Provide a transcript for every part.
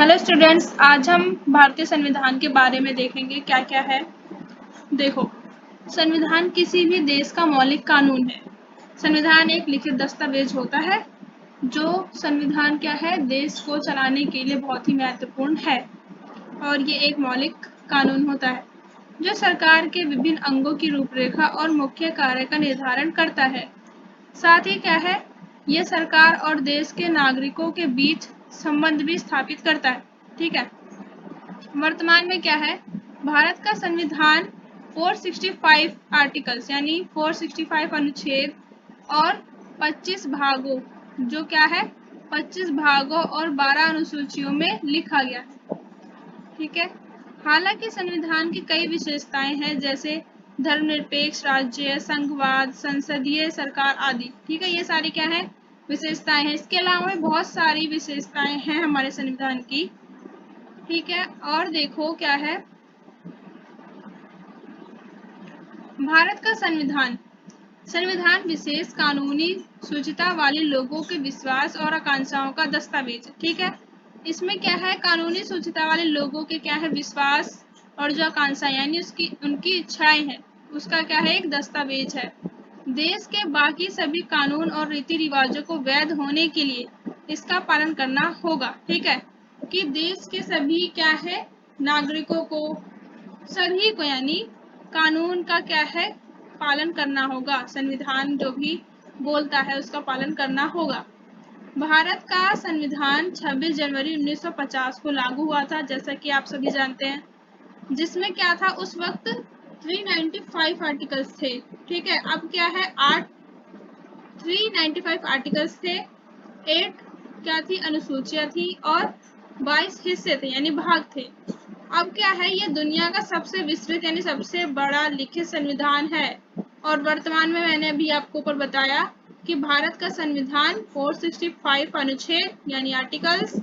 Hello students, आज हम भारतीय संविधान के बारे में देखेंगे क्या क्या है। देखो, संविधान किसी भी देश का मौलिक कानून है। संविधान एक लिखित दस्तावेज होता है जो संविधान क्या है, देश को चलाने के लिए बहुत ही महत्वपूर्ण है और ये एक मौलिक कानून होता है जो सरकार के विभिन्न अंगों की रूपरेखा और मुख्य कार्य का निर्धारण करता है। साथ ही क्या है, ये सरकार और देश के नागरिकों के बीच संबंध भी स्थापित करता है। ठीक है, वर्तमान में क्या है, भारत का संविधान 465 आर्टिकल्स यानी 465 अनुच्छेद और 25 भागों, जो क्या है 25 भागों और 12 अनुसूचियों में लिखा गया है। ठीक है, हालांकि संविधान की कई विशेषताएं हैं जैसे धर्मनिरपेक्ष राज्य, संघवाद, संसदीय सरकार आदि। ठीक है, ये सारी क्या है विशेषताएं हैं। इसके अलावा बहुत सारी विशेषताएं हैं हमारे संविधान की। ठीक है, और देखो क्या है, भारत का संविधान संविधान विशेष कानूनी सूचिता वाले लोगों के विश्वास और आकांक्षाओं का दस्तावेज है। ठीक है, इसमें क्या है, कानूनी सूचिता वाले लोगों के क्या है विश्वास और जो आकांक्षा यानी उनकी इच्छाएं हैं उसका क्या है एक दस्तावेज है। देश के बाकी सभी कानून और रीति रिवाजों को वैध होने के लिए इसका पालन करना होगा। ठीक है, कि देश के सभी क्या है नागरिकों को, सभी को यानी कानून का क्या है पालन करना होगा। संविधान जो भी बोलता है उसका पालन करना होगा। भारत का संविधान 26 जनवरी 1950 को लागू हुआ था, जैसा कि आप सभी जानते हैं, जिसमें क्या था उस वक्त 395 आर्टिकल्स थे। ठीक है, अब क्या है 395 आर्टिकल्स थे, 8 क्या थी अनुसूचियां थी और 22 हिस्से थे यानी भाग थे। अब क्या है, ये दुनिया का सबसे विस्तृत यानी सबसे बड़ा लिखित संविधान है और वर्तमान में मैंने अभी आपको ऊपर बताया कि भारत का संविधान 465 अनुच्छेद यानी आर्टिकल्स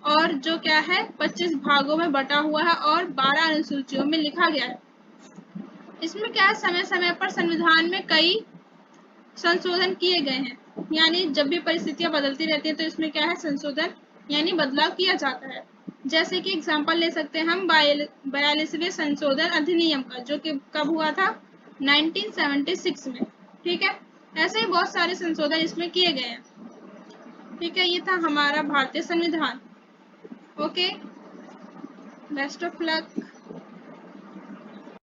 और जो क्या है 25 भागों में बटा हुआ है और 12 अनुसूचियों में लिखा गया है। इसमें क्या है, समय समय पर संविधान में कई संशोधन किए गए हैं, यानी जब भी परिस्थितियां बदलती रहती है तो इसमें क्या है संशोधन यानी बदलाव किया जाता है। जैसे कि एग्जांपल ले सकते हैं हम 42वें संशोधन अधिनियम का, जो कि कब हुआ था 1976 में। ठीक है, ऐसे ही बहुत सारे संशोधन इसमें किए गए हैं। ठीक है, ये था हमारा भारतीय संविधान। Okay, best of luck.